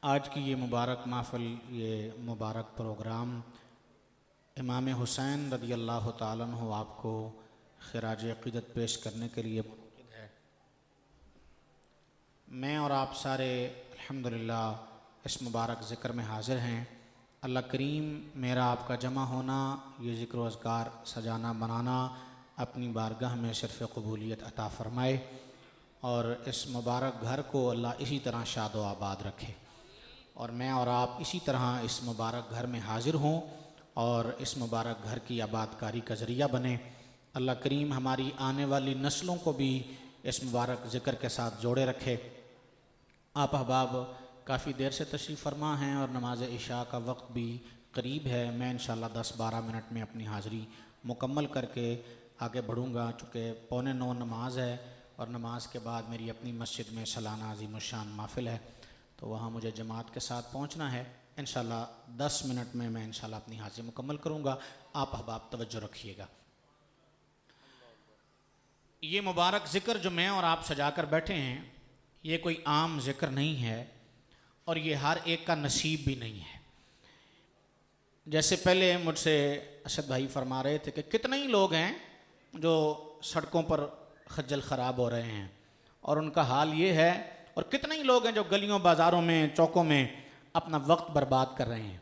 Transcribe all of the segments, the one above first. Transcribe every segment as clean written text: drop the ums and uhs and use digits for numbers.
आज की ये मुबारक महफ़िल, ये मुबारक प्रोग्राम इमाम हुसैन रज़ी अल्लाह तआला अन्हु आपको ख़िराज अक़ीदत पेश करने के लिए मुनक़िद है। मैं और आप सारे अल्हम्दुलिल्लाह इस मुबारक ज़िक्र में हाज़िर हैं। अल्लाह करीम मेरा आपका जमा होना, ये ज़िक्र व अज़कार सजाना बनाना अपनी बारगाह में सिर्फ़ क़बूलियत अता फ़रमाए और इस मुबारक घर को अल्लाह इसी तरह शाद व आबाद रखे और मैं और आप इसी तरह इस मुबारक घर में हाज़िर हों और इस मुबारक घर की आबादकारी का ज़रिया बने। अल्लाह करीम हमारी आने वाली नस्लों को भी इस मुबारक ज़िक्र के साथ जोड़े रखे। आप अहबाब काफ़ी देर से तशरीफ़ फरमा हैं और नमाज इशा का वक्त भी करीब है। मैं इंशाअल्लाह 10-12 मिनट में अपनी हाज़िरी मुकम्मल करके आगे बढ़ूँगा, चूँकि 8:45 नमाज है और नमाज के बाद मेरी अपनी मस्जिद में सालाना अज़ीमुश्शान महफ़िल है, तो वहाँ मुझे जमात के साथ पहुँचना है। इंशाअल्लाह 10 मिनट में मैं इंशाअल्लाह अपनी हाज़िरी मुकम्मल करूँगा। आप अहबाब तवज्जो रखिएगा। ये मुबारक ज़िक्र जो मैं और आप सजा कर बैठे हैं, ये कोई आम ज़िक्र नहीं है और ये हर एक का नसीब भी नहीं है। जैसे पहले मुझसे असद भाई फरमा रहे थे कि कितने ही लोग हैं जो सड़कों पर खज्जल ख़राब हो रहे हैं और उनका हाल ये है, और कितने ही लोग हैं जो गलियों बाज़ारों में चौकों में अपना वक्त बर्बाद कर रहे हैं।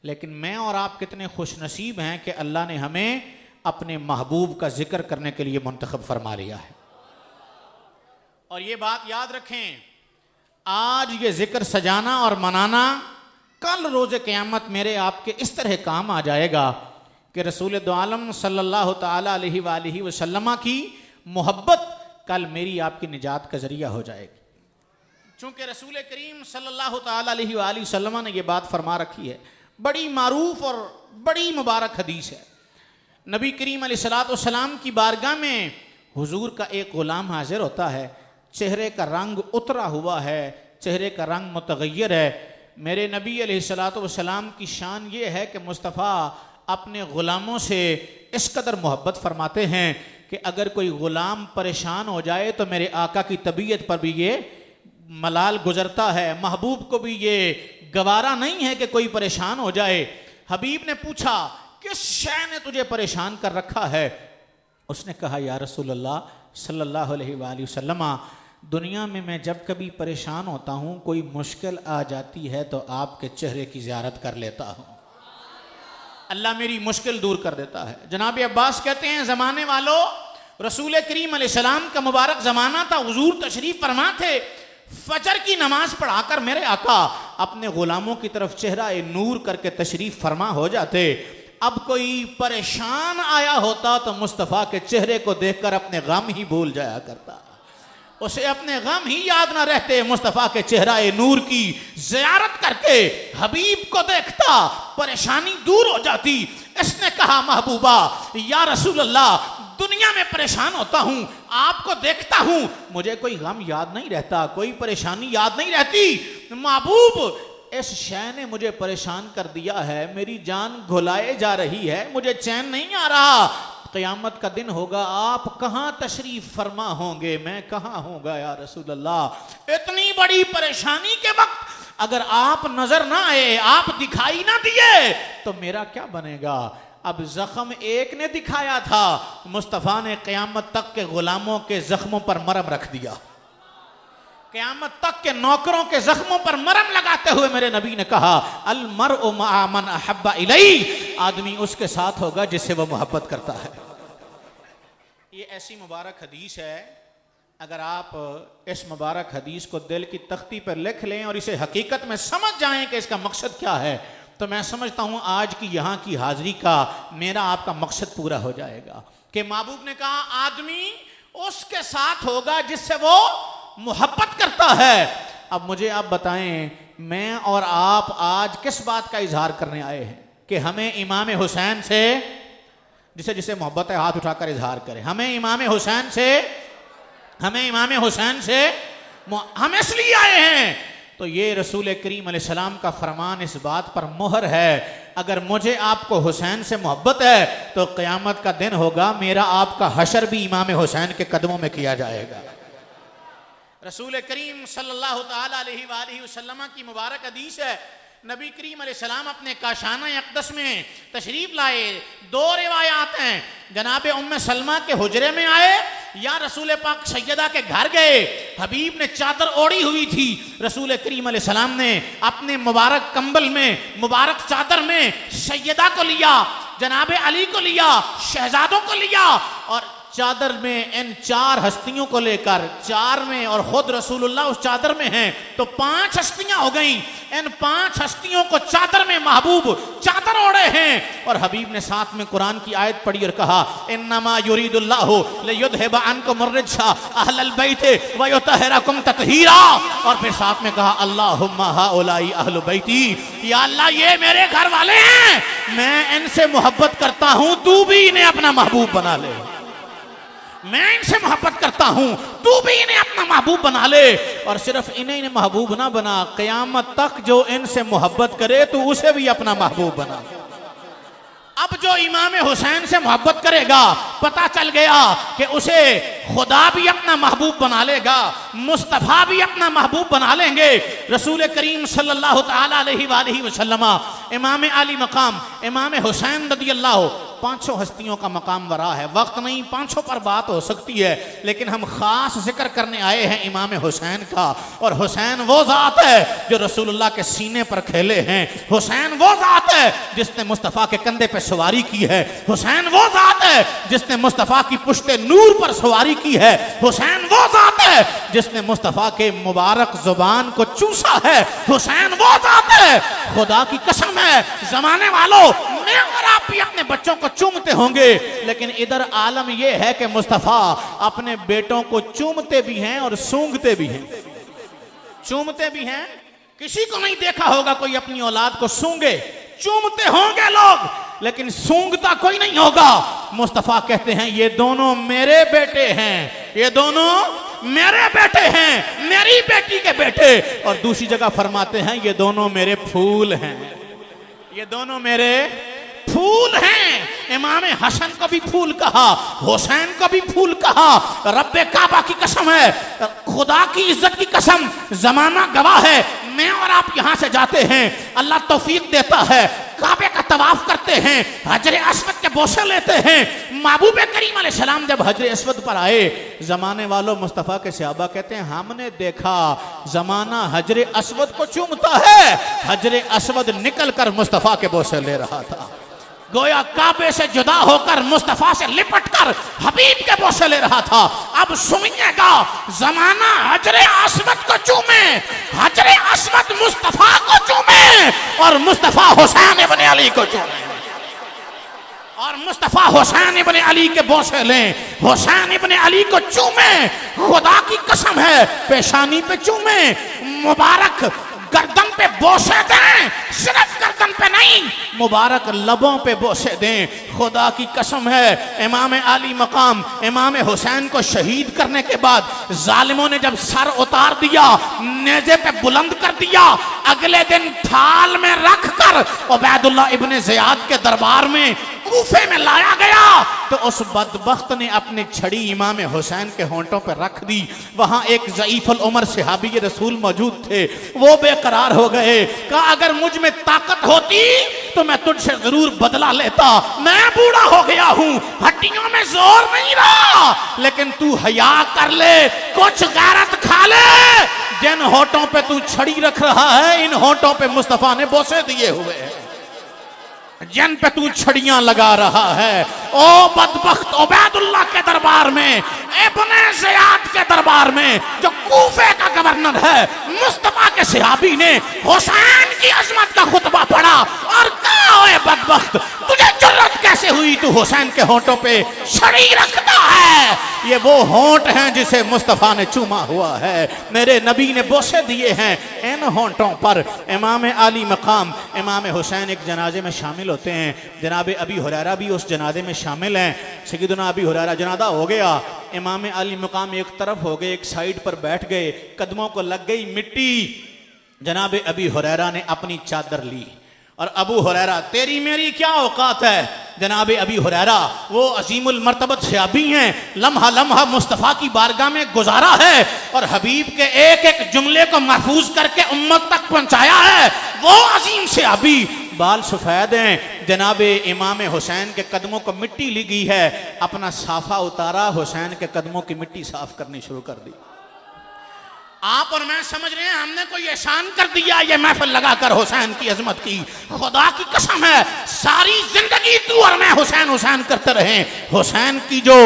लेकिन मैं और आप कितने खुश नसीब हैं कि अल्लाह ने हमें अपने महबूब का ज़िक्र करने के लिए मुंतखब फरमा लिया है। और ये बात याद रखें, आज ये ज़िक्र सजाना और मनाना कल रोज़े क़यामत मेरे आपके इस तरह काम आ जाएगा कि रसूल दो आलम सल्लल्लाहु तआला अलैहि वसल्लम की मोहब्बत कल मेरी आपकी निजात का ज़रिया हो जाएगी। चूँकि रसूल करीम सल्लल्लाहु तआला अलैहि वसल्लम ने ये बात फरमा रखी है, बड़ी मारूफ और बड़ी मुबारक हदीस है। नबी करीम अलैहिस्सलाम की बारगाह में हुजूर का एक ग़ुलाम हाजिर होता है, चेहरे का रंग उतरा हुआ है, चेहरे का रंग मुतग़य्यर है। मेरे नबी अलैहिस्सलाम की शान ये है कि मुस्तफ़ा अपने ग़ुलामों से इस कदर मोहब्बत फरमाते हैं कि अगर कोई ग़ुलाम परेशान हो जाए तो मेरे आका की तबीयत पर भी ये मलाल गुजरता है, महबूब को भी ये गवारा नहीं है कि कोई परेशान हो जाए। हबीब ने पूछा, किस शय ने तुझे परेशान कर रखा है? उसने कहा, या रसूल अल्लाह सल्लल्लाहु अलैहि वसल्लम, दुनिया में मैं जब कभी परेशान होता हूँ, कोई मुश्किल आ जाती है तो आपके चेहरे की ज़ियारत कर लेता हूँ, अल्लाह मेरी मुश्किल दूर कर देता है। जनाब अब्बास कहते हैं, ज़माने वालों, रसूल करीम अलैहिस्सलाम का मुबारक ज़माना था, हुजूर तशरीफ़ फरमा थे, फजर की नमाज पढ़ाकर मेरे आका अपने ग़ुलामों की तरफ चेहरा ए नूर करके तशरीफ़ फरमा हो जाते। अब कोई परेशान आया होता तो मुस्तफ़ा के चेहरे को देखकर अपने गम ही भूल जाया करता, उसे अपने गम ही याद ना रहते, मुस्तफ़ा के चेहरा ए नूर की ज़ियारत करके हबीब को देखता, परेशानी दूर हो जाती। इसने कहा, महबूबा या रसूल अल्लाह, दुनिया में परेशान होता हूँ, आपको देखता हूँ, मुझे कोई गम याद नहीं रहता, कोई परेशानी याद नहीं रहती। महबूब, इस शय ने मुझे परेशान कर दिया है, मेरी जान घुलाए जा रही है, मुझे चैन नहीं आ रहा। क़यामत का दिन होगा, आप कहाँ तशरीफ़ फरमा होंगे, मैं कहाँ होगा या रसूल अल्लाह? इतनी बड़ी परेशानी के वक्त अगर आप नजर ना आए, आप दिखाई ना दिए तो मेरा क्या बनेगा? अब जख्म एक ने दिखाया था, मुस्तफ़ा ने क़यामत तक के ग़ुलामों के जख्मों पर मरहम रख दिया। क़यामत तक के नौकरों के जख्मों पर मरहम लगाते हुए मेरे नबी ने कहा, अल मरउ मअ मन अहब्बा इलैहि, आदमी उसके साथ होगा जिससे वह मोहब्बत करता है। ये ऐसी मुबारक हदीस है, अगर आप इस मुबारक हदीस को दिल की तख्ती पर लिख लें और इसे हकीकत में समझ जाएं कि इसका मकसद क्या है, तो मैं समझता हूँ आज की यहाँ की हाज़िरी का मेरा आपका मकसद पूरा हो जाएगा। कि महबूब ने कहा, आदमी उसके साथ होगा जिससे वो मोहब्बत करता है। अब मुझे आप बताएं, मैं और आप आज किस बात का इजहार करने आए हैं? कि हमें इमाम हुसैन से, जिसे जिसे मोहब्बत है हाथ उठाकर इजहार करें, हमें इमाम हुसैन से हम इसलिए आए हैं। तो ये रसूल करीम अलैहिस्सलाम का फरमान इस बात पर मोहर है, अगर मुझे आपको हुसैन से मोहब्बत है तो क़यामत का दिन होगा, मेरा आपका हशर भी इमाम हुसैन के कदमों में किया जाएगा। रसूल करीम सल्लल्लाहु ताला अलैहि वसल्लम की मुबारक हदीस है, नबी करीम अलैहिस्सलाम अपने काशाना अक़दस में तशरीफ लाए। दो रिवायात हैं, जनाब उम्मे सलमा के हुजरे में आए या रसूल पाक सैयदा के घर गए। हबीब ने चादर ओढ़ी हुई थी, रसूल करीम अलैहिस्सलाम ने अपने मुबारक कंबल में, मुबारक चादर में सैयदा को लिया, जनाब अली को लिया, शहजादों को लिया और चादर में इन चार हस्तियों को लेकर चार में, और खुद रसूलुल्लाह उस चादर में हैं, तो पांच हस्तियां हो गई। इन पांच हस्तियों को चादर में महबूब चादर ओढ़े हैं। और हबीब ने साथ में कुरान की आयत पढ़ी और कहा, इन्नमा युरीदुल्लाहु लियुज़हिबा अन्कुम अर्रिज्सा अहलल बैति व युतहिरकुम तत्हीरा। और फिर साथ में कहा, अल्लाहुम्मा हाउलाई अहलु बैती, या अल्लाह ये मेरे घर वाले हैं, मैं इनसे मोहब्बत करता हूं, तू भी इन्हें अपना महबूब बना ले। मैं इनसे मोहब्बत करता हूं, तू भी इन्हें अपना महबूब बना ले। और सिर्फ इन्हें महबूब ना बना, क़यामत तक जो इनसे मोहब्बत करे तो उसे भी अपना महबूब बना। अब जो इमाम हुसैन से मोहब्बत करेगा, पता चल गया कि उसे खुदा भी अपना महबूब बना लेगा, मुस्तफ़ा भी अपना महबूब बना लेंगे। रसूल करीम सल्लल्लाहु ताला अलैहि वसल्लम इमाम आली मकाम इमाम हुसैन रज़ियल्लाहु, पांचों हस्तियों का मकाम वरा है, वक्त नहीं पांचों पर बात हो सकती है, लेकिन हम खास जिक्र करने आए हैं इमाम हुसैन का। और हुसैन वो ज़ात है जो रसूलुल्लाह के सीने पर खेले हैं, हुसैन वो ज़ात है जिसने मुस्तफ़ा के कंधे पे सवारी की है, हुसैन वो ज़ात है जिसने मुस्तफ़ा की पुश्ते नूर पर सवारी की है, हुसैन वो ज़ात है जिसने मुस्तफ़ा के मुबारक जुबान को चूसा है, हुसैन वो ज़ात है, खुदा की कसम है जमाने वालों, मैं और आप भी अपने बच्चों को चूमते होंगे, लेकिन इधर आलम यह है कि मुस्तफ़ा अपने बेटों को चूमते भी हैं और सूंघते भी हैं। चूमते भी हैं, किसी को नहीं देखा होगा कोई अपनी औलाद को सूंघे, चूमते होंगे लोग, लेकिन सूंघता कोई नहीं होगा। मुस्तफ़ा कहते हैं ये दोनों मेरे बेटे हैं, ये दोनों मेरे बेटे हैं, मेरी बेटी के बेटे। और दूसरी जगह फरमाते हैं ये दोनों मेरे फूल हैं, ये दोनों मेरे फूल हैं। इमाम हसन को भी फूल कहा, हुसैन को भी फूल कहा। रब्बे काबा की कसम है, खुदा की इज्जत की कसम, जमाना गवाह है, मैं और आप यहां से जाते हैं, अल्लाह तौफीक देता है, काबे का तवाफ करते हैं, हजरे अस्वद के बोसे लेते हैं। महबूब करीम अलैहिस्सलाम जब हजरे अस्वद पर आए, जमाने वालों मुस्तफ़ा के सहाबा कहते हैं हमने देखा जमाना हजरे अस्वद को चूमता है, हजरे अस्वद निकल कर मुस्तफ़ा के बोसे ले रहा था, गोया काबे से जुदा होकर मुस्तफ़ा से लिपट कर हबीब के बोसे ले रहा था। अब सुनिएगा, जमाना हजरे अस्वद को चूमे, हजरे अस्वद मुस्तफ़ा को चूमे, और मुस्तफ़ा हुसैन इब्ने अली को चूमे, और मुस्तफ़ा हुसैन इब्ने अली के बोसे लें, हुसैन इब्ने अली को चूमे। खुदा की कसम है, पेशानी पे चूमे, मुबारक गर्दन पे बोसे दें, सिर्फ गर्दन पे नहीं, मुबारक लबों पे बोसे दें। खुदा की कसम है, इमाम आली मकाम इमाम हुसैन को शहीद करने के बाद जालिमों ने जब सर उतार दिया, नेज़े पे बुलंद कर दिया, अगले दिन थाल में रख कर उबैदुल्लाह इब्ने ज़ियाद के दरबार में कूफे में लाया गया, तो उस बदबख्त ने अपनी छड़ी इमाम हुसैन के होंठों पर रख दी। वहां एक ज़ईफ़ुल उमर सहाबी रसूल मौजूद थे, वो बेकरार हो गए, कहा अगर मुझ में ताकत होती तो मैं तुझसे जरूर बदला लेता, मैं बूढ़ा हो गया हूं, हड्डियों में जोर नहीं रहा, लेकिन तू हया कर ले, कुछ गैरत खा ले, जिन होंठों पे तू छड़ी रख रहा है, इन होंठों पे मुस्तफ़ा ने बोसे दिए हुए हैं, जिन पे तू छड़ियां लगा रहा है। ओ बदबख्त, उबैदुल्लाह के दरबार में, इब्ने ज़ियाद के दरबार में, जो कूफे का गवर्नर है, मुस्तफ़ा के सहाबी ने हुसैन की अजमत का खुतबा पढ़ा और कहा ओए बदबख्त, तुझे जुर्रत कैसे हुई, तू हुसैन के होंठों पे छड़ी रखता है। ये वो होंठ हैं जिसे मुस्तफ़ा ने चूमा हुआ है, मेरे नबी ने बोसे दिए हैं इन होंठों पर। इमाम आली मकाम इमाम हुसैन एक जनाजे में शामिल होते हैं, जनाब अबी हुरैरा भी उस जनाजे में शामिल हैं। सैयदना अबी हुरैरा जनाजा हो गया, इमाम आली मकाम एक तरफ हो गए, एक साइड पर बैठ गए, कदमों को लग गई मिट्टी। जनाब अबी हुरैरा ने अपनी चादर ली और अबू हुरैरा, तेरी मेरी क्या औकात है, जनाब अबी हुरैरा वो अजीमुल मर्तबत सहाबी हैं, लम्हा लम्हा मुस्तफ़ा की बारगाह में गुजारा है और हबीब के एक एक जुमले को महफूज करके उम्मत तक पहुंचाया है। वो अजीम सहाबी बाल सफ़ेद हैं। जनाब इमाम हुसैन के कदमों को मिट्टी लगी है, अपना साफा उतारा, हुसैन के कदमों की मिट्टी साफ करनी शुरू कर दी। आप और मैं समझ रहे हैं हमने कोई एहसान कर दिया ये महफिल लगाकर हुसैन की अजमत की। खुदा की कसम है सारी जिंदगी तू और मैं हुसैन हुसैन करते रहे, हुसैन की जो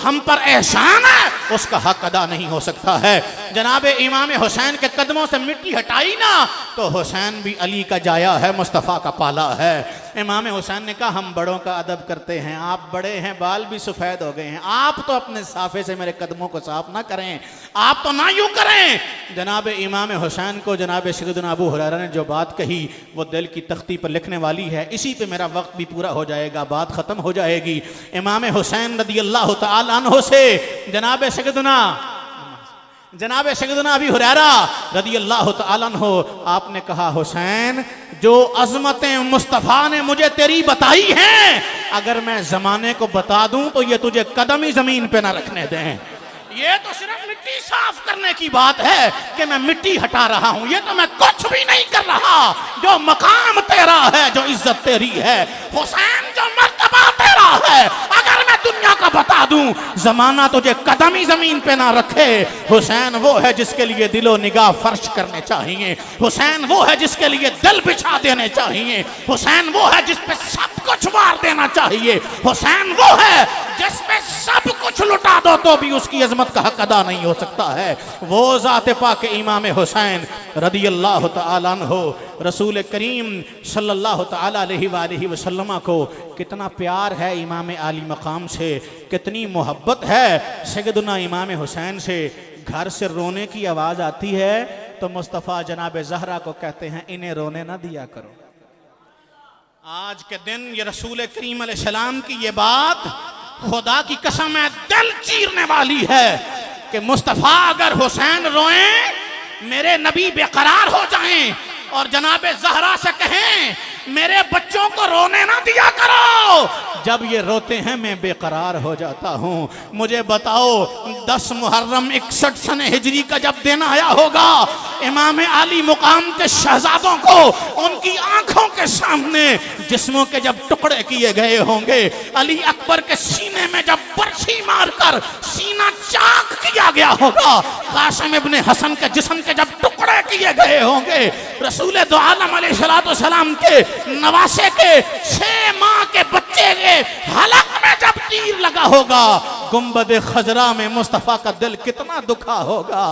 हम पर एहसान है उसका हक अदा नहीं हो सकता है। जनाब इमाम हुसैन के कदमों से मिट्टी हटाई ना तो हुसैन भी अली का जाया है, मुस्तफ़ा का पाला है। इमाम हुसैन ने कहा हम बड़ों का अदब करते हैं, आप बड़े हैं, बाल भी सफ़ेद हो गए हैं, आप तो अपने साफे से मेरे कदमों को साफ ना करें, आप तो ना यूँ करें। जनाब इमाम हुसैन को जनाब सैयदना अबू हुरैरा ने जो बात कही वो दिल की तख्ती पर लिखने वाली है। इसी पे मेरा वक्त भी पूरा हो जाएगा, बात ख़त्म हो जाएगी। इमाम हुसैन रदी अल्लाह तआला अन्हु से जनाब सैयदना अबी हुरैरा रदी अल्लाह तआला अन्हु आपने कहा हुसैन जो अज़मतें मुस्तफ़ा ने मुझे तेरी बताई हैं अगर मैं ज़माने को बता दूं तो ये तुझे कदम ही ज़मीन पे ना रखने दें। ये तो सिर्फ मिट्टी साफ करने की बात है कि मैं मिट्टी हटा रहा हूं, ये तो मैं कुछ भी नहीं कर रहा। जो मकाम तेरा है, जो इज्जत तेरी है हुसैन, जो मर्तबा तेरा है, अगर मैं दुनिया का बता दूं जमाना तुझे कदम ही जमीन पे ना रखे। हुसैन वो है जिसके लिए दिलो निगाह फर्श करने चाहिए, हुसैन वो है जिसके लिए दिल बिछा देने चाहिए, हुसैन वो है जिस पे सब कुछ मार देना चाहिए, हुसैन वो है जिस पे सब कुछ लुटा दो तो भी उसकी अजमत का हक अदा नहीं हो सकता है। वो ज़ात पाक इमाम हुसैन रदी अल्लाह तआला अन्हु रसूल करीम सल्लल्लाहु तआला अलैहि वसल्लम को कितना प्यार है इमाम आली मकाम से, कितनी मोहब्बत है सैयदना इमाम हुसैन से। घर से रोने की आवाज़ आती है तो मुस्तफ़ा जनाब ज़हरा को कहते हैं इन्हें रोने ना दिया करो। आज के दिन ये रसूल करीम अलैहिस्सलाम की ये बात खुदा की कसम है दिल चीरने वाली है कि मुस्तफ़ा अगर हुसैन रोएं मेरे नबी बेकरार हो जाएं और जनाब ज़हरा से कहें मेरे बच्चों को रोने ना दिया करो। जब ये रोते हैं मैं बेकरार हो जाता हूँ। मुझे बताओ 10 मुहर्रम 61 सन हिजरी का जब दिन आया होगा इमाम आली मुकाम के शहजादों को उनकी आंखों के सामने जिस्मों के जब टुकड़े किए गए होंगे, अली अकबर के सीने में जब बर्छी मारकर सीना चाक किया गया होगा, कासिम इब्ने हसन के जिस्म के जब टुकड़े किए गए होंगे, रसूल दो आलम अलैहिस्सलाम के नवासे के 6 माह के बच्चे के हलक में जब तीर लगा होगा, गुंबद खजरा में मुस्तफ़ा का दिल कितना दुखा होगा।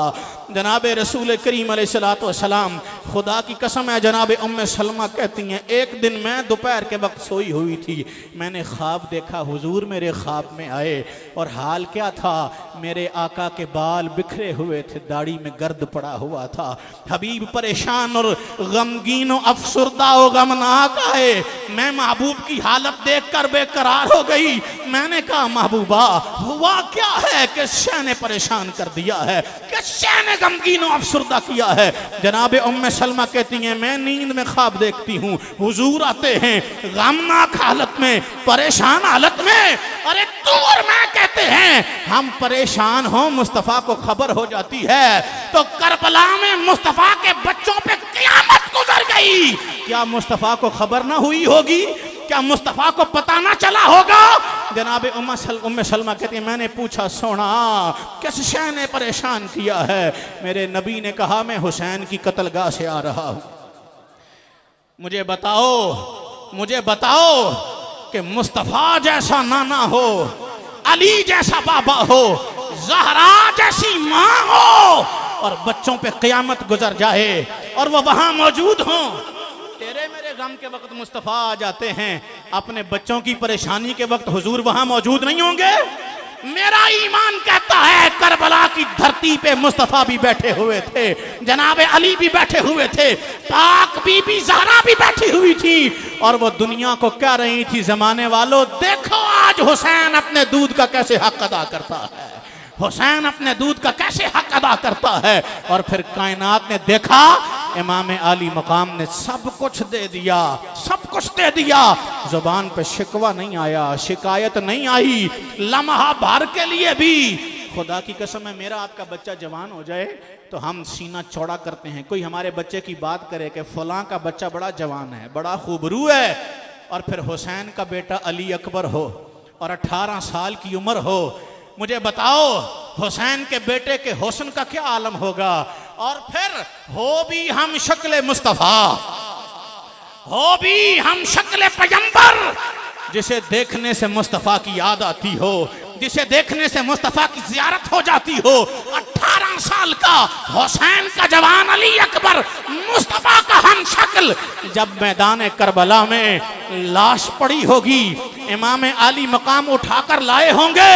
जनाब रसूल करीम अलैहिस्सलाम खुदा की कसम है जनाब उम्मे सलमा कहती हैं एक दिन मैं दोपहर के वक्त सोई हुई थी, मैंने ख्वाब देखा हुजूर मेरे ख्वाब में आए और हाल क्या था, मेरे आका के बाल बिखरे हुए थे, दाढ़ी में गर्द पड़ा हुआ था, हबीब परेशान और गमगीन और अफसुर्दा और गमनाक आए। मैं महबूब की हालत देखकर बेकरार हो गई। मैंने कहा महबूबा हुआ क्या है कि शय ने परेशान कर दिया है, कि शय ने गमगीन और अफसुर्दा किया है। जनाब उम्मे सलमा कहती हैं मैं नींद में ख्वाब देखती हूँ हुजूर आते हैं गमनाक हालत में, परेशान हालत में। अरे तू और मैं कहते हैं हम परेशान हो, मुस्तफ़ा को खबर हो जाती है तो करबला में मुस्तफ़ा के बच्चों पे क़यामत गुजर गई। क्या मुस्तफ़ा को खबर ना हुई होगी? क्या मुस्तफ़ा को पता ना चला होगा? जनाब उम्मे सलमा कहती है मैंने पूछा सोना किस शय ने परेशान किया है? मेरे नबी ने कहा मैं हुसैन की कत्लगाह से आ रहा हूँ। मुझे बताओ कि मुस्तफ़ा जैसा नाना हो, अली जैसा बाबा हो, ज़हरा जैसी माँ हो और बच्चों पे क़यामत गुजर जाए और वो वहाँ मौजूद हों। तेरे मेरे गम के वक्त मुस्तफ़ा आ जाते हैं, अपने बच्चों की परेशानी के वक्त हुजूर वहां मौजूद नहीं होंगे? मेरा ईमान कहता है करबला की धरती पे मुस्तफ़ा भी बैठे हुए थे, जनाब अली भी बैठे हुए थे, पाक बीबी ज़हरा भी बैठी हुई थी और वो दुनिया को कह रही थी ज़माने वालों देखो आज हुसैन अपने दूध का कैसे हक अदा करता है, हुसैन अपने दूध का कैसे हक अदा करता है। और फिर कायनात ने देखा इमाम आली मकाम ने सब कुछ दे दिया, सब कुछ दे दिया। जुबान पे शिकवा नहीं आया, शिकायत नहीं आई, लम्हा भर के लिए भी। खुदा की कसम है, मेरा आपका बच्चा जवान हो जाए तो हम सीना चौड़ा करते हैं। कोई हमारे बच्चे की बात करे कि फलां का बच्चा बड़ा जवान है, बड़ा खूबरू है, और फिर हुसैन का बेटा अली अकबर हो और 18 साल की उम्र हो, मुझे बताओ हुसैन के बेटे के हुस्न का क्या आलम होगा। और फिर हो भी हम शक्ल मुस्तफा, हो भी हम शक्ल पैगंबर, जिसे देखने से मुस्तफा की याद आती हो, जिसे देखने से मुस्तफा की जियारत हो जाती हो। 18 साल का हुसैन का जवान अली अकबर, मुस्तफा का हम शक्ल। जब मैदान करबला में लाश पड़ी होगी, इमाम आली मकाम उठाकर लाए होंगे।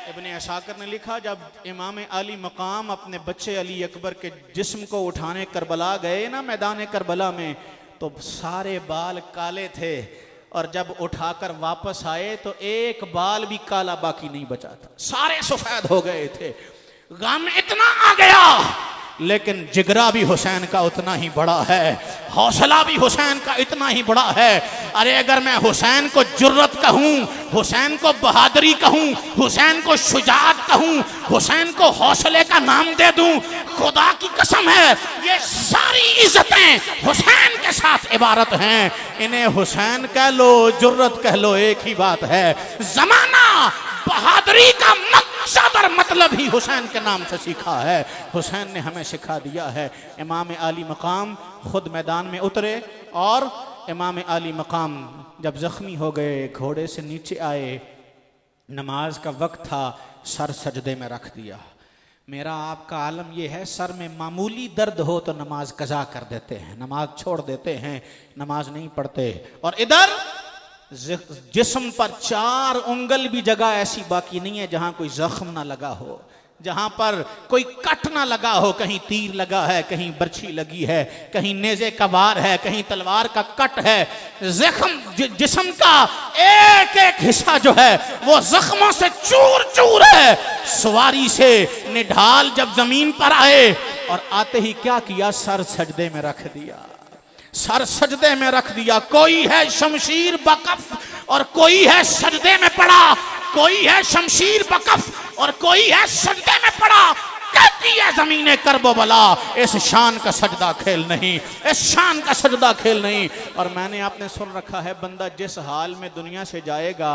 इब्ने असाकिर ने लिखा, जब इमाम आली मकाम अपने बच्चे अली अकबर के जिस्म को उठाने करबला गए ना मैदान करबला में, तो सारे बाल काले थे, और जब उठाकर वापस आए तो एक बाल भी काला बाकी नहीं बचा था, सारे सफेद हो गए थे। गम इतना आ गया, लेकिन जिगरा भी हुसैन का उतना ही बड़ा है, हौसला भी हुसैन का इतना ही बड़ा है। अरे अगर मैं हुसैन को जुर्रत कहूँ, हुसैन को बहादुरी कहूँ, हुसैन को शुजाअत कहूँ, हुसैन को हौसले का नाम दे दूँ, खुदा की कसम है ये सारी इज्जतें हुसैन के साथ इबारत हैं। इन्हें हुसैन कह लो, जुर्रत कह लो, एक ही बात है। जमाना बहादुरी का मकसद और मतलब ही हुसैन के नाम से सीखा है, हुसैन ने हमें सिखा दिया है। इमाम आली मकाम खुद मैदान में उतरे, और इमाम आली मकाम जब जख्मी हो गए, घोड़े से नीचे आए, नमाज का वक्त था, सर सजदे में रख दिया। मेरा आपका आलम यह है, सर में मामूली दर्द हो तो नमाज कज़ा कर देते हैं, नमाज छोड़ देते हैं, नमाज नहीं पढ़ते। और इधर जिस्म पर 4 उंगल भी जगह ऐसी बाकी नहीं है जहां कोई जख्म ना लगा हो, जहां पर कोई कट ना लगा हो। कहीं तीर लगा है, कहीं बर्छी लगी है, कहीं नेज़े का वार है, कहीं तलवार का कट है। जख्म जिस्म का एक एक हिस्सा जो है वो जख्मों से चूर चूर है। सवारी से निढाल जब जमीन पर आए, और आते ही क्या किया, सर सजदे में रख दिया, सर सजदे में रख दिया। कोई है शमशीर बकफ और कोई है सजदे में पड़ा, कोई है शमशीर बकफ और कोई है सजदे में पड़ा। कहती है ज़मीने करबो बला, इस शान का सजदा खेल नहीं, इस शान का सजदा खेल नहीं। और मैंने आपने सुन रखा है, बंदा जिस हाल में दुनिया से जाएगा,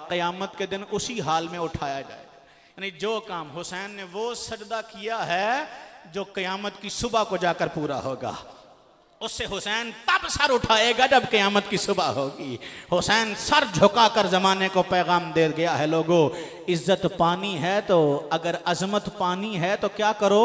क़यामत के दिन उसी हाल में उठाया जाएगा। यानी जो काम हुसैन ने वो सजदा किया है जो क़यामत की सुबह को जाकर पूरा होगा, उससे हुसैन तब सर उठाएगा जब क़यामत की सुबह होगी। हुसैन सर झुकाकर ज़माने को पैगाम दे गया है, लोगों इज्जत पानी है तो, अगर अजमत पानी है तो क्या करो,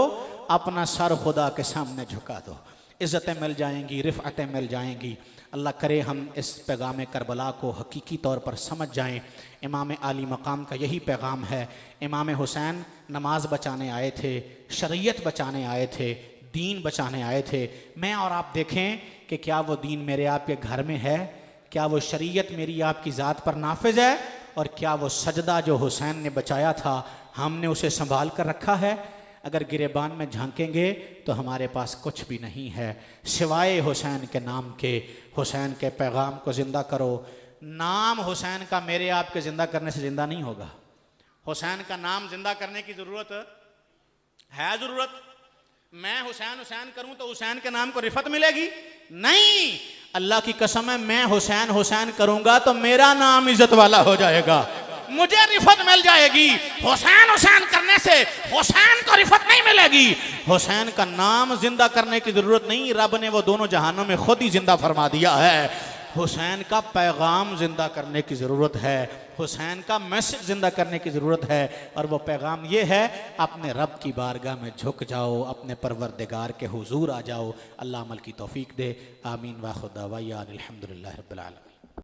अपना सर खुदा के सामने झुका दो, इज्जतें मिल जाएंगी, रिफ़अतें मिल जाएंगी। अल्लाह करे हम इस पैगाम करबला को हकीकी तौर पर समझ जाएं। इमाम आली मकाम का यही पैगाम है। इमाम हुसैन नमाज बचाने आए थे, शरीयत बचाने आए थे, दीन बचाने आए थे। मैं और आप देखें कि क्या वो दीन मेरे आपके घर में है, क्या वो शरीयत मेरी आपकी ज़ात पर नाफिज है, और क्या वो सजदा जो हुसैन ने बचाया था हमने उसे संभाल कर रखा है। अगर गिरेबान में झांकेंगे तो हमारे पास कुछ भी नहीं है सिवाय हुसैन के नाम के। हुसैन के पैगाम को ज़िंदा करो। नाम हुसैन का मेरे आपके ज़िंदा करने से ज़िंदा नहीं होगा। हुसैन का नाम ज़िंदा करने की ज़रूरत है, ज़रूरत। मैं हुसैन हुसैन करूं तो हुसैन के नाम को रिफत मिलेगी? नहीं, अल्लाह की कसम है, मैं हुसैन हुसैन करूंगा तो मेरा नाम इज्जत वाला हो जाएगा, मुझे रिफत मिल जाएगी। हुसैन हुसैन करने से हुसैन को रिफत नहीं मिलेगी। हुसैन का नाम जिंदा करने की जरूरत नहीं, रब ने वो दोनों जहानों में खुद ही जिंदा फरमा दिया है। हुसैन का पैगाम जिंदा करने की ज़रूरत है, हुसैन का मैसेज जिंदा करने की ज़रूरत है। और वो पैगाम ये है, अपने रब की बारगाह में झुक जाओ, अपने परवरदिगार के हुजूर आ जाओ। अल्लाह अमल की तौफीक दे। आमीन व खुदा व या अल्हम्दुलिल्लाह रब्बिल आलमीन।